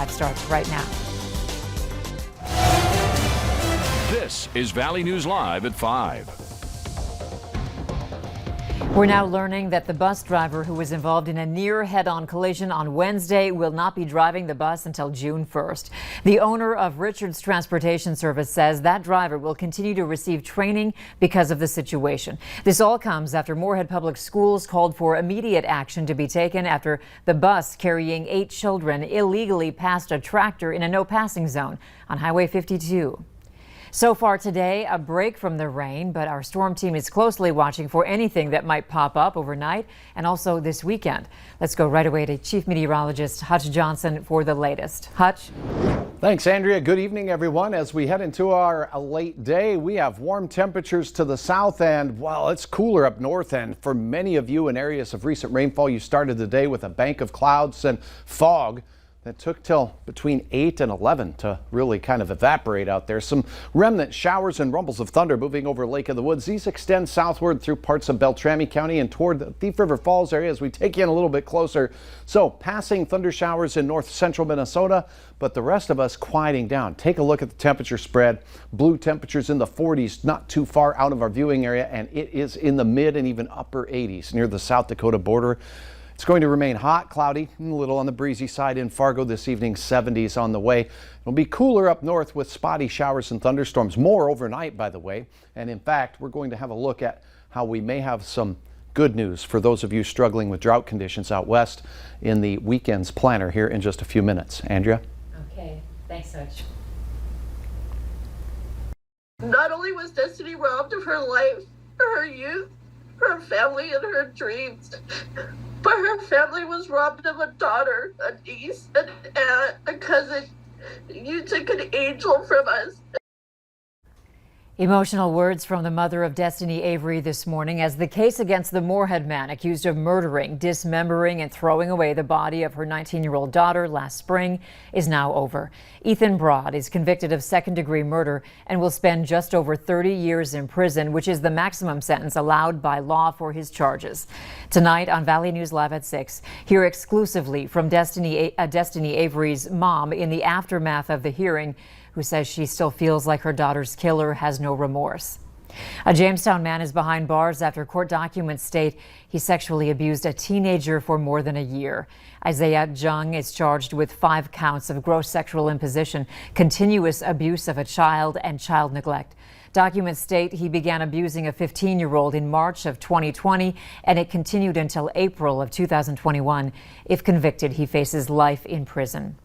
5 starts right now. This is Valley News Live at 5. We're now learning that the bus driver who was involved in a near head-on collision on Wednesday will not be driving the bus until June 1st. The owner of Richards Transportation Service says that driver will continue to receive training because of the situation. This all comes after Moorhead Public Schools called for immediate action to be taken after the bus carrying 8 children illegally passed a tractor in a no-passing zone on Highway 52. So far today, a break from the rain, but our storm team is closely watching for anything that might pop up overnight and also this weekend. Let's go right away to Chief Meteorologist Hutch Johnson for the latest. Hutch. Thanks, Andrea. Good evening, everyone. As we head into our late day, we have warm temperatures to the south end, while it's cooler up north. And for many of you in areas of recent rainfall, you started the day with a bank of clouds and fog that took till between 8 and 11 to really kind of evaporate out there. Some remnant showers and rumbles of thunder moving over Lake of the Woods. These extend southward through parts of Beltrami County and toward the Thief River Falls area as we take you in a little bit closer. So passing thunder showers in north central Minnesota, but the rest of us quieting down. Take a look at the temperature spread. Blue temperatures in the 40s, not too far out of our viewing area, and it is in the mid and even upper 80s near the South Dakota border. It's going to remain hot, cloudy, and a little on the breezy side in Fargo this evening, 70s on the way. It'll be cooler up north with spotty showers and thunderstorms, more overnight, by the way. And in fact, we're going to have a look at how we may have some good news for those of you struggling with drought conditions out west in the weekend's planner here in just a few minutes. Andrea? Okay, thanks, Hutch. Not only was Destiny robbed of her life, her youth, her family, and her dreams, but her family was robbed of a daughter, a niece, an aunt, a cousin. You took an angel from us. Emotional words from the mother of Destiny Avery this morning as the case against the Moorhead man accused of murdering, dismembering, and throwing away the body of her 19-year-old daughter last spring is now over. Ethan Broad is convicted of second-degree murder and will spend just over 30 years in prison, which is the maximum sentence allowed by law for his charges. Tonight on Valley News Live at 6, hear exclusively from Destiny Avery's mom in the aftermath of the hearing, who says she still feels like her daughter's killer has no remorse. A Jamestown man is behind bars after court documents state he sexually abused a teenager for more than a year. Isaiah Jung is charged with 5 counts of gross sexual imposition, continuous abuse of a child, and child neglect. Documents state he began abusing a 15-year-old in March of 2020, and it continued until April of 2021. If convicted, he faces life in prison.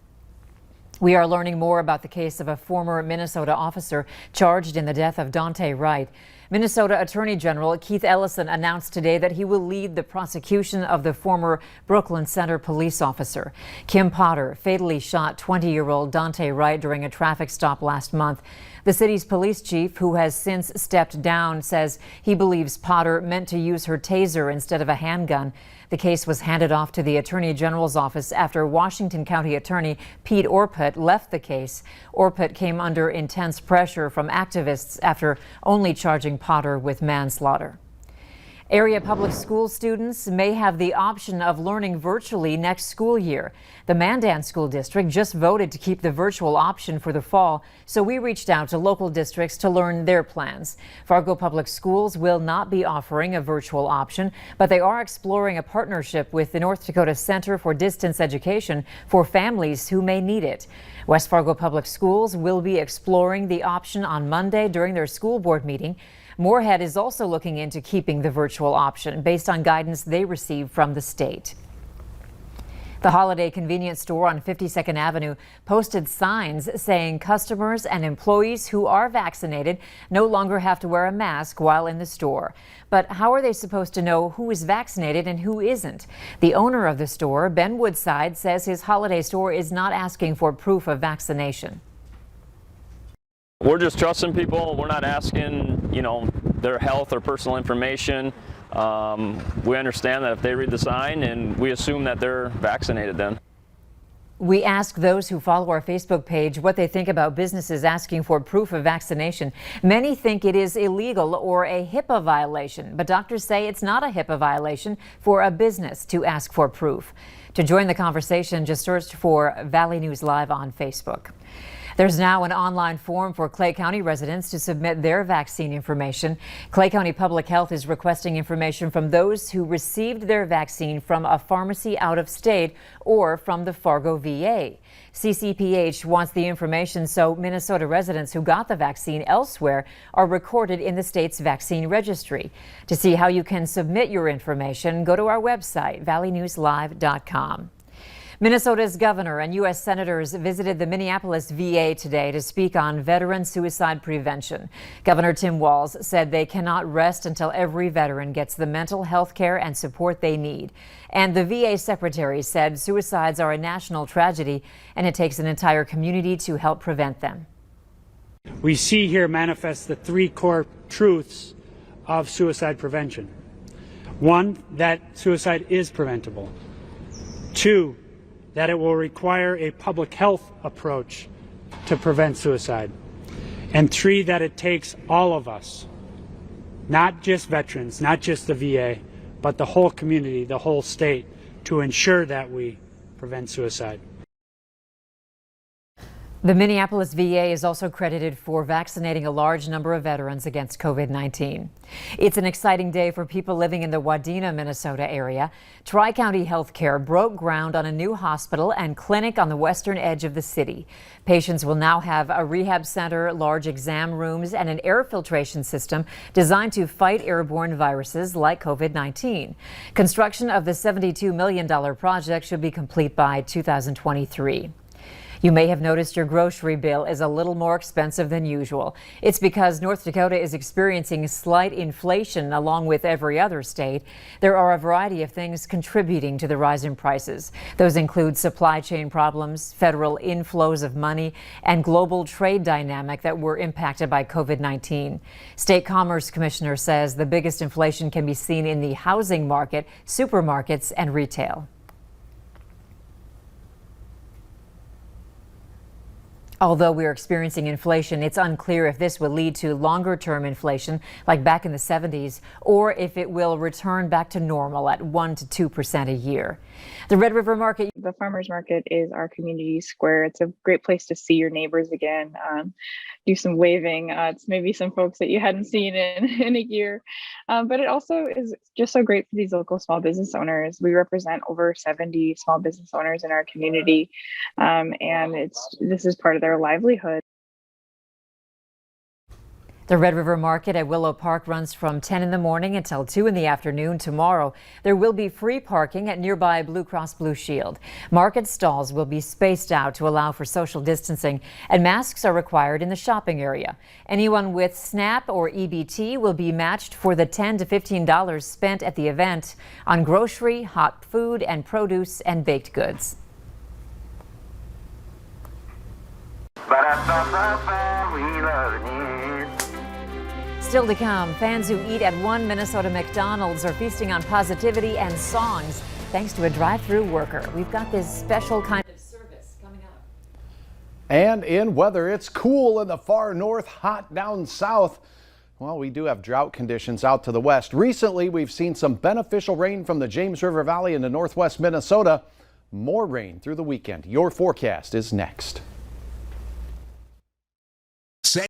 We are learning more about the case of a former Minnesota officer charged in the death of Daunte Wright. Minnesota Attorney General Keith Ellison announced today that he will lead the prosecution of the former Brooklyn Center police officer. Kim Potter fatally shot 20-year-old Daunte Wright during a traffic stop last month. The city's police chief, who has since stepped down, says he believes Potter meant to use her taser instead of a handgun. The case was handed off to the Attorney General's office after Washington County Attorney Pete Orput left the case. Orput came under intense pressure from activists after only charging Potter with manslaughter. Area public school students may have the option of learning virtually next school year. The Mandan School District just voted to keep the virtual option for the fall, so we reached out to local districts to learn their plans. Fargo Public Schools will not be offering a virtual option, but they are exploring a partnership with the North Dakota Center for Distance Education for families who may need it. West Fargo Public Schools will be exploring the option on Monday during their school board meeting. Moorhead is also looking into keeping the virtual option based on guidance they received from the state. The Holiday Convenience Store on 52nd Avenue posted signs saying customers and employees who are vaccinated no longer have to wear a mask while in the store. But how are they supposed to know who is vaccinated and who isn't? The owner of the store, Ben Woodside, says his Holiday store is not asking for proof of vaccination. We're just trusting people. We're not asking, their health or personal information. We understand that if they read the sign, and we assume that they're vaccinated then. We ask those who follow our Facebook page what they think about businesses asking for proof of vaccination. Many think it is illegal or a HIPAA violation, but doctors say it's not a HIPAA violation for a business to ask for proof. To join the conversation, just search for Valley News Live on Facebook. There's now an online form for Clay County residents to submit their vaccine information. Clay County Public Health is requesting information from those who received their vaccine from a pharmacy out of state or from the Fargo VA. CCPH wants the information so Minnesota residents who got the vaccine elsewhere are recorded in the state's vaccine registry. To see how you can submit your information, go to our website, valleynewslive.com. Minnesota's governor and U.S. senators visited the Minneapolis VA today to speak on veteran suicide prevention. Governor Tim Walz said they cannot rest until every veteran gets the mental health care and support they need. And the VA secretary said suicides are a national tragedy and it takes an entire community to help prevent them. We see here manifest the three core truths of suicide prevention. One, that suicide is preventable. Two, that it will require a public health approach to prevent suicide. And three, that it takes all of us, not just veterans, not just the VA, but the whole community, the whole state, to ensure that we prevent suicide. The Minneapolis VA is also credited for vaccinating a large number of veterans against COVID-19. It's an exciting day for people living in the Wadena, Minnesota area. Tri-County Healthcare broke ground on a new hospital and clinic on the western edge of the city. Patients will now have a rehab center, large exam rooms, and an air filtration system designed to fight airborne viruses like COVID-19. Construction of the $72 million project should be complete by 2023. You may have noticed your grocery bill is a little more expensive than usual. It's because North Dakota is experiencing slight inflation along with every other state. There are a variety of things contributing to the rise in prices. Those include supply chain problems, federal inflows of money, and global trade dynamic that were impacted by COVID-19. State Commerce Commissioner says the biggest inflation can be seen in the housing market, supermarkets, and retail. Although we're experiencing inflation, it's unclear if this will lead to longer-term inflation like back in the 70s or if it will return back to normal at 1 to 2% a year. The Red River Market. The farmers market is our community square. It's a great place to see your neighbors again, do some waving. It's maybe some folks that you hadn't seen in a year, but it also is just so great for these local small business owners. We represent over 70 small business owners in our community, and this is part of their livelihood. The Red River Market at Willow Park runs from 10 in the morning until 2 in the afternoon tomorrow. There will be free parking at nearby Blue Cross Blue Shield. Market stalls will be spaced out to allow for social distancing, and masks are required in the shopping area. Anyone with SNAP or EBT will be matched for the $10 to $15 spent at the event on grocery, hot food, and produce and baked goods. Still to come, fans who eat at one Minnesota McDonald's are feasting on positivity and songs thanks to a drive-through worker. We've got this special kind of service coming up. And in weather, it's cool in the far north, hot down south. Well, we do have drought conditions out to the west. Recently, we've seen some beneficial rain from the James River Valley into northwest Minnesota. More rain through the weekend. Your forecast is next.